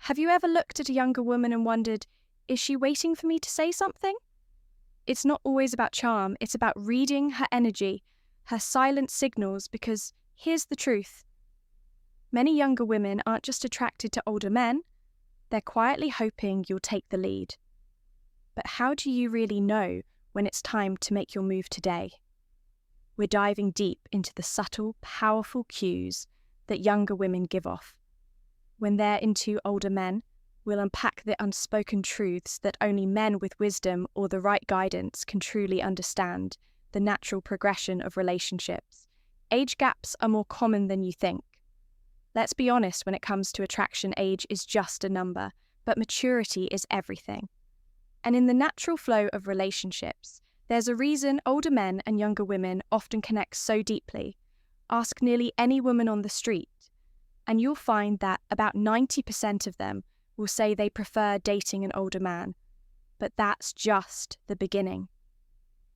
Have you ever looked at a younger woman and wondered, is she waiting for me to say something? It's not always about charm, it's about reading her energy, her silent signals, because here's the truth. Many younger women aren't just attracted to older men, they're quietly hoping you'll take the lead. But how do you really know when it's time to make your move today? We're diving deep into the subtle, powerful cues that younger women give off. When they're into older men, we'll unpack the unspoken truths that only men with wisdom or the right guidance can truly understand, the natural progression of relationships. Age gaps are more common than you think. Let's be honest, when it comes to attraction, age is just a number, but maturity is everything. And in the natural flow of relationships, there's a reason older men and younger women often connect so deeply. Ask nearly any woman on the street, and you'll find that about 90% of them will say they prefer dating an older man. But that's just the beginning.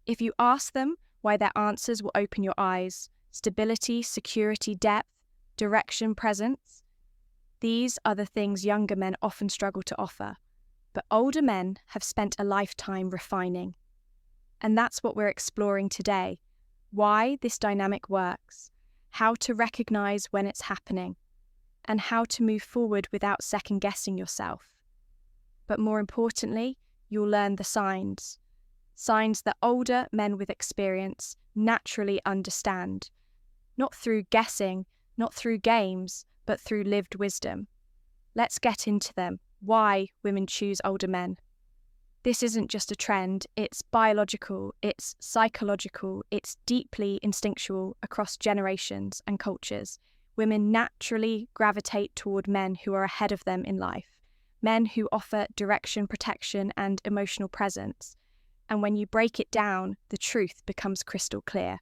If you ask them why, their answers will open your eyes. Stability, security, depth, direction, presence. These are the things younger men often struggle to offer, but older men have spent a lifetime refining. And that's what we're exploring today. Why this dynamic works, how to recognize when it's happening, and how to move forward without second-guessing yourself. But more importantly, you'll learn the signs that older men with experience naturally understand, not through guessing, not through games, but through lived wisdom. Let's get into them. Why women choose older men. This isn't just a trend, it's biological, it's psychological, it's deeply instinctual across generations and cultures. Women naturally gravitate toward men who are ahead of them in life, men who offer direction, protection, and emotional presence. And when you break it down, the truth becomes crystal clear.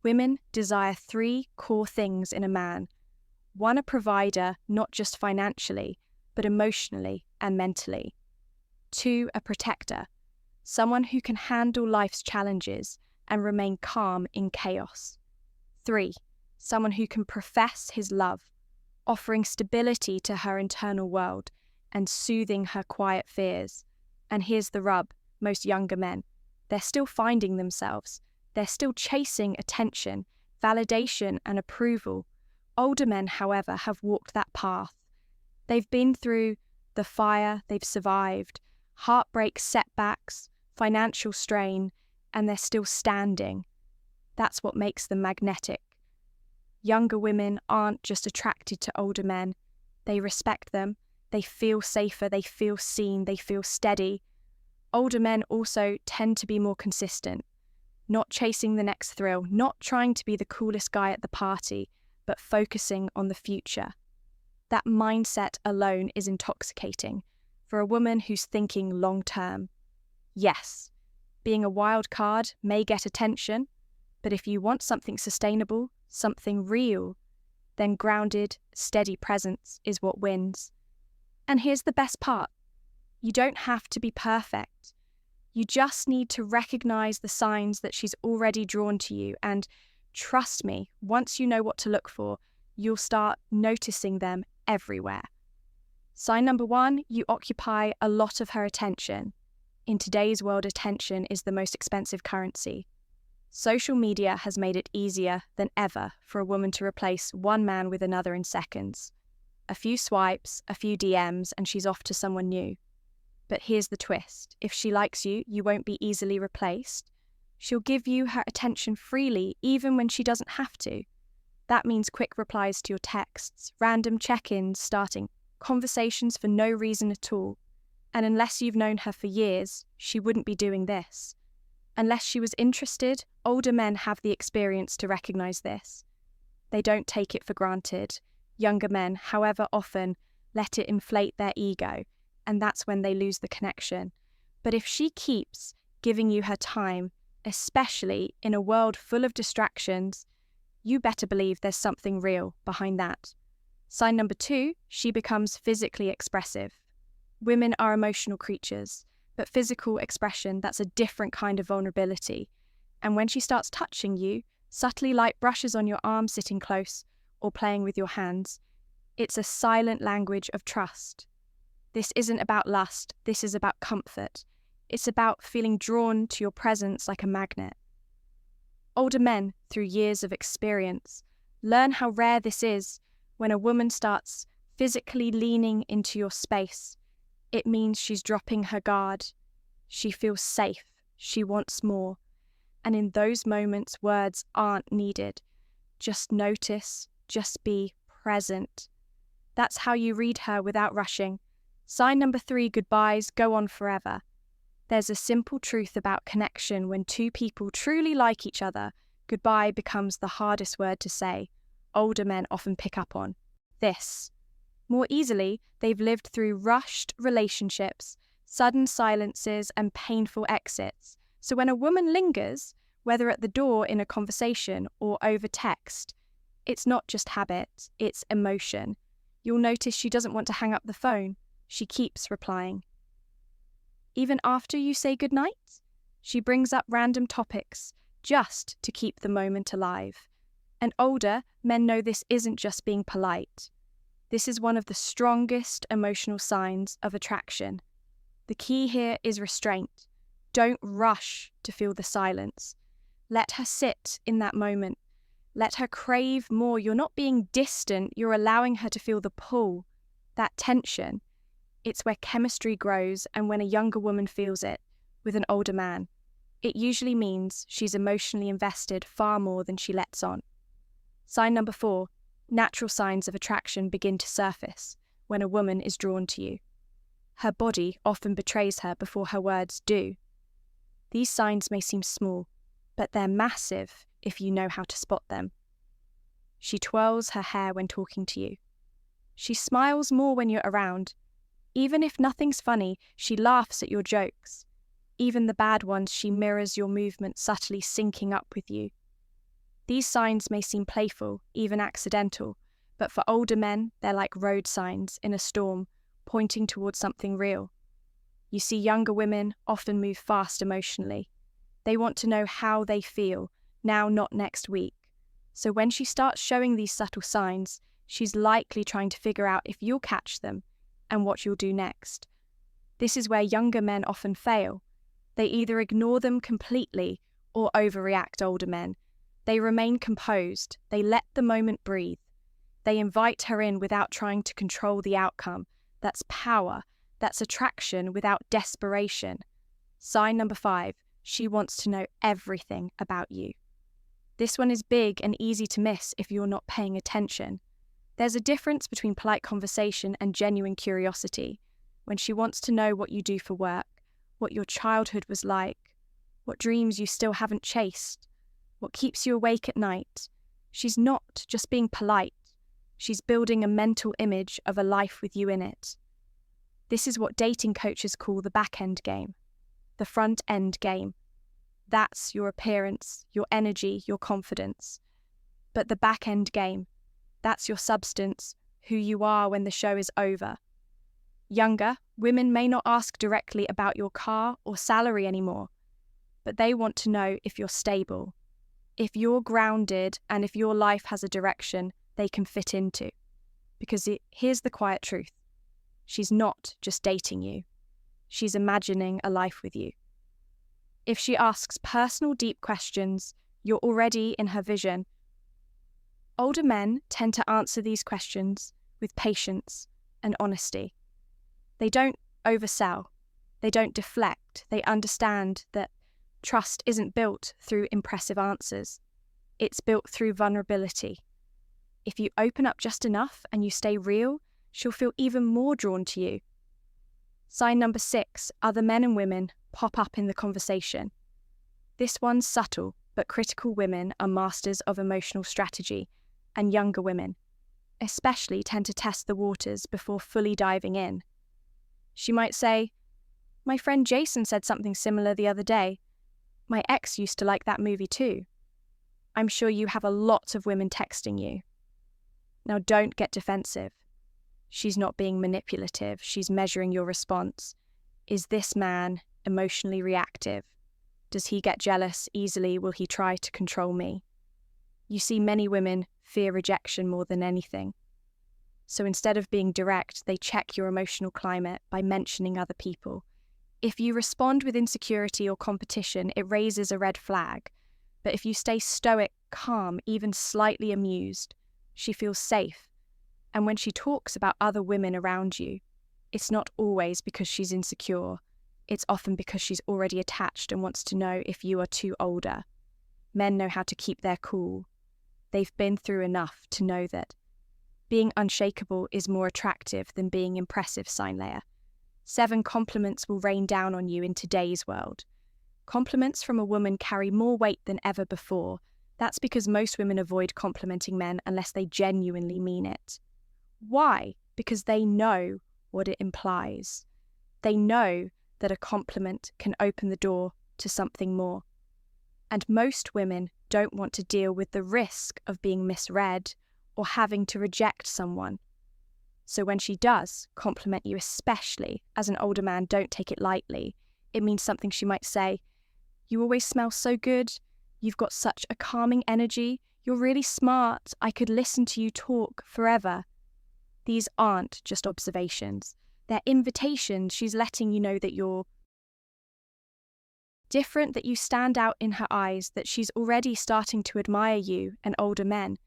Women desire 3 core things in a man. 1, a provider, not just financially, but emotionally and mentally. 2, a protector, someone who can handle life's challenges and remain calm in chaos. 3, someone who can profess his love, offering stability to her internal world and soothing her quiet fears. And here's the rub, most younger men, they're still finding themselves. They're still chasing attention, validation, and approval. Older men, however, have walked that path. They've been through the fire, they've survived, heartbreak, setbacks, financial strain, and they're still standing. That's what makes them magnetic. Younger women aren't just attracted to older men. They respect them, they feel safer, they feel seen, they feel steady. Older men also tend to be more consistent, not chasing the next thrill, not trying to be the coolest guy at the party, but focusing on the future. That mindset alone is intoxicating for a woman who's thinking long-term. Yes, being a wild card may get attention, but if you want something sustainable, something real, then grounded, steady presence is what wins. And here's the best part. You don't have to be perfect. You just need to recognize the signs that she's already drawn to you, and trust me, once you know what to look for, you'll start noticing them everywhere. Sign number 1, you occupy a lot of her attention. In today's world, attention is the most expensive currency. Social media has made it easier than ever for a woman to replace one man with another in seconds. A few swipes, a few DMs, and she's off to someone new. But here's the twist. If she likes you, you won't be easily replaced. She'll give you her attention freely, even when she doesn't have to. That means quick replies to your texts, random check-ins, starting conversations for no reason at all. And unless you've known her for years, she wouldn't be doing this. Unless she was interested, older men have the experience to recognize this. They don't take it for granted. Younger men, however often, let it inflate their ego, and that's when they lose the connection. But if she keeps giving you her time, especially in a world full of distractions, you better believe there's something real behind that. Sign number 2, she becomes physically expressive. Women are emotional creatures, but physical expression, that's a different kind of vulnerability. And when she starts touching you, subtly light brushes on your arm sitting close, or playing with your hands, It's a silent language of trust. This isn't about lust, this is about comfort. It's about feeling drawn to your presence like a magnet. Older men, through years of experience, learn how rare this is when a woman starts physically leaning into your space. It means she's dropping her guard. She feels safe. She wants more. And in those moments, words aren't needed. Just notice, just be present. That's how you read her without rushing. Sign number 3, goodbyes go on forever. There's a simple truth about connection. When two people truly like each other, goodbye becomes the hardest word to say. Older men often pick up on this. More easily, they've lived through rushed relationships, sudden silences, and painful exits. So when a woman lingers, whether at the door in a conversation or over text, it's not just habit, it's emotion. You'll notice she doesn't want to hang up the phone. She keeps replying. Even after you say goodnight, she brings up random topics just to keep the moment alive. And older men know this isn't just being polite. This is one of the strongest emotional signs of attraction. The key here is restraint. Don't rush to feel the silence. Let her sit in that moment. Let her crave more. You're not being distant, you're allowing her to feel the pull, that tension. It's where chemistry grows, and when a younger woman feels it with an older man, it usually means she's emotionally invested far more than she lets on. Sign number 4, natural signs of attraction begin to surface when a woman is drawn to you. Her body often betrays her before her words do. These signs may seem small, but they're massive if you know how to spot them. She twirls her hair when talking to you. She smiles more when you're around. Even if nothing's funny, she laughs at your jokes. Even the bad ones, she mirrors your movements, subtly syncing up with you. These signs may seem playful, even accidental, but for older men, they're like road signs in a storm, pointing towards something real. You see younger women often move fast emotionally. They want to know how they feel, now, not next week. So when she starts showing these subtle signs, she's likely trying to figure out if you'll catch them and what you'll do next. This is where younger men often fail. They either ignore them completely or overreact. Older men, they remain composed. They let the moment breathe. They invite her in without trying to control the outcome. That's power. That's attraction without desperation. Sign number 5, she wants to know everything about you. This one is big and easy to miss if you're not paying attention. There's a difference between polite conversation and genuine curiosity. When she wants to know what you do for work, what your childhood was like, what dreams you still haven't chased, what keeps you awake at night, she's not just being polite. She's building a mental image of a life with you in it. This is what dating coaches call the back-end game, the front-end game. That's your appearance, your energy, your confidence. But the back-end game, that's your substance, who you are when the show is over. Younger women may not ask directly about your car or salary anymore, but they want to know if you're stable, if you're grounded, and if your life has a direction they can fit into. Because here's the quiet truth. She's not just dating you. She's imagining a life with you. If she asks personal, deep questions, you're already in her vision. Older men tend to answer these questions with patience and honesty. They don't oversell. They don't deflect. They understand that trust isn't built through impressive answers. It's built through vulnerability. If you open up just enough and you stay real, she'll feel even more drawn to you. Sign number 6, other men and women pop up in the conversation. This one's subtle, but critical women are masters of emotional strategy, and younger women, especially, tend to test the waters before fully diving in. She might say, "My friend Jason said something similar the other day. My ex used to like that movie too." I'm sure you have a lot of women texting you. Now don't get defensive. She's not being manipulative. She's measuring your response. Is this man emotionally reactive? Does he get jealous easily? Will he try to control me? You see, many women fear rejection more than anything. So instead of being direct, they check your emotional climate by mentioning other people. If you respond with insecurity or competition, it raises a red flag. But if you stay stoic, calm, even slightly amused, she feels safe. And when she talks about other women around you, it's not always because she's insecure. It's often because she's already attached and wants to know if you are too older. Men know how to keep their cool. They've been through enough to know that being unshakable is more attractive than being impressive, sign layer. 7 compliments will rain down on you in today's world. Compliments from a woman carry more weight than ever before. That's because most women avoid complimenting men unless they genuinely mean it. Why? Because they know what it implies. They know that a compliment can open the door to something more. And most women don't want to deal with the risk of being misread or having to reject someone. So when she does compliment you, especially as an older man, don't take it lightly. It means something she might say, "You always smell so good. You've got such a calming energy. You're really smart. I could listen to you talk forever." These aren't just observations. They're invitations. She's letting you know that you're different, that you stand out in her eyes, that she's already starting to admire you and older men.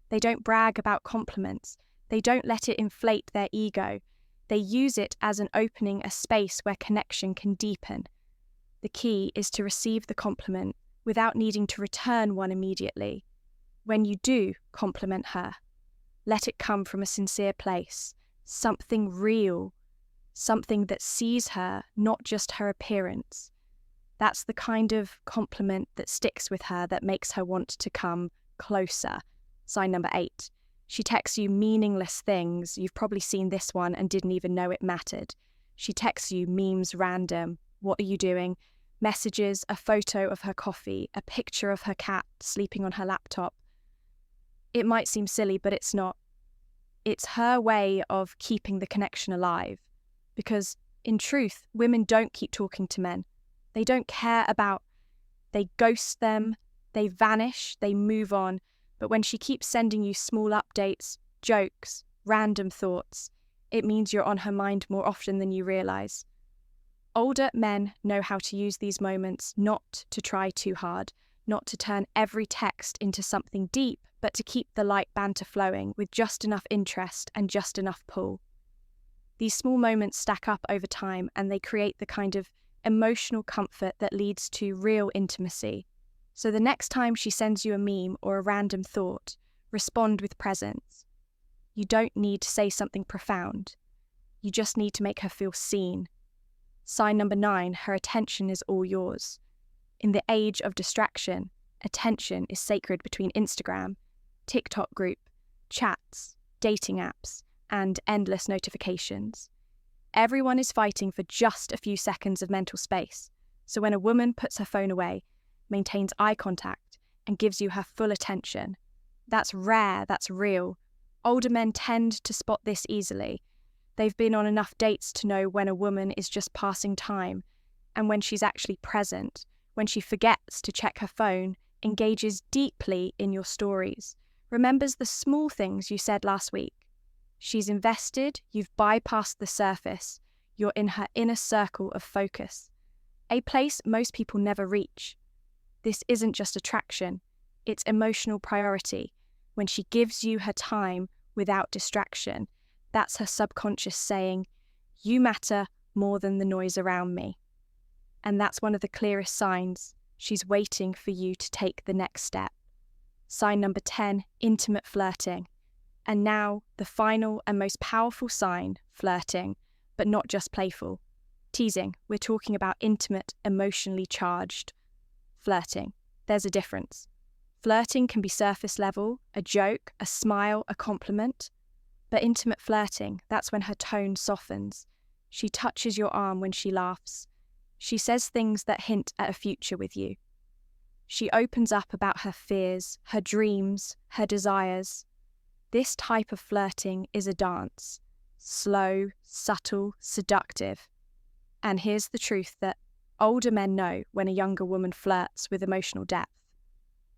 They don't brag about compliments. They don't let it inflate their ego. They use it as an opening, a space where connection can deepen. The key is to receive the compliment without needing to return one immediately. When you do compliment her, let it come from a sincere place, something real, something that sees her, not just her appearance. That's the kind of compliment that sticks with her, that makes her want to come closer. Sign number 8. She texts you meaningless things. You've probably seen this one and didn't even know it mattered. She texts you memes random. What are you doing? Messages, a photo of her coffee, a picture of her cat sleeping on her laptop. It might seem silly, but it's not. It's her way of keeping the connection alive. Because, in truth, women don't keep talking to men. They don't care about, they ghost them, they vanish, they move on. But when she keeps sending you small updates, jokes, random thoughts, it means you're on her mind more often than you realize. Older men know how to use these moments not to try too hard, not to turn every text into something deep, but to keep the light banter flowing with just enough interest and just enough pull. These small moments stack up over time, and they create the kind of emotional comfort that leads to real intimacy. So the next time she sends you a meme or a random thought, respond with presence. You don't need to say something profound. You just need to make her feel seen. Sign number 9, her attention is all yours. In the age of distraction, attention is sacred between Instagram, TikTok group, chats, dating apps, and endless notifications. Everyone is fighting for just a few seconds of mental space. So when a woman puts her phone away, maintains eye contact, and gives you her full attention, that's rare, that's real. Older men tend to spot this easily. They've been on enough dates to know when a woman is just passing time, and when she's actually present, when she forgets to check her phone, engages deeply in your stories, remembers the small things you said last week. She's invested, you've bypassed the surface, you're in her inner circle of focus, a place most people never reach. This isn't just attraction, it's emotional priority. When she gives you her time without distraction, that's her subconscious saying, "You matter more than the noise around me." And that's one of the clearest signs she's waiting for you to take the next step. Sign number 10, intimate flirting. And now, the final and most powerful sign, flirting, but not just playful. Teasing, we're talking about intimate, emotionally charged. Flirting, there's a difference. Flirting can be surface level, a joke, a smile, a compliment. But intimate flirting, that's when her tone softens. She touches your arm when she laughs. She says things that hint at a future with you. She opens up about her fears, her dreams, her desires. This type of flirting is a dance. Slow, subtle, seductive. And here's the truth that older men know when a younger woman flirts with emotional depth.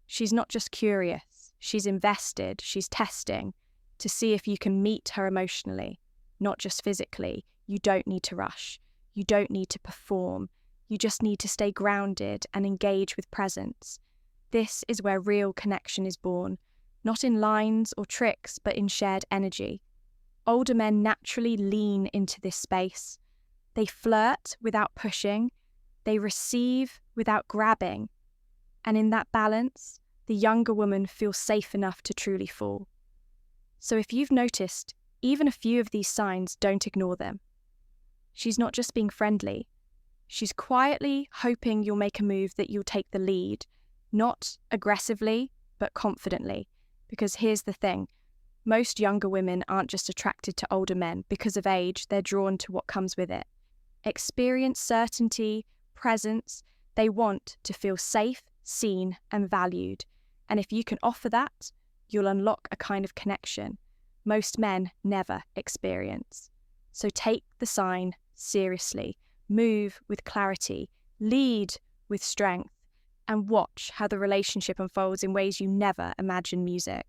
She's not just curious, she's invested, she's testing. to see if you can meet her emotionally, not just physically. You don't need to rush. You don't need to perform. You just need to stay grounded and engage with presence. This is where real connection is born, not in lines or tricks, but in shared energy. Older men naturally lean into this space. They flirt without pushing. They receive without grabbing. And in that balance, the younger woman feels safe enough to truly fall. So if you've noticed even a few of these signs, don't ignore them. She's not just being friendly. She's quietly hoping you'll make a move that you'll take the lead, not aggressively, but confidently. Because here's the thing, most younger women aren't just attracted to older men because of age, they're drawn to what comes with it. Experience, certainty, presence, they want to feel safe, seen, and valued. And if you can offer that, you'll unlock a kind of connection most men never experience. So take the sign seriously, move with clarity, lead with strength, and watch how the relationship unfolds in ways you never imagined music.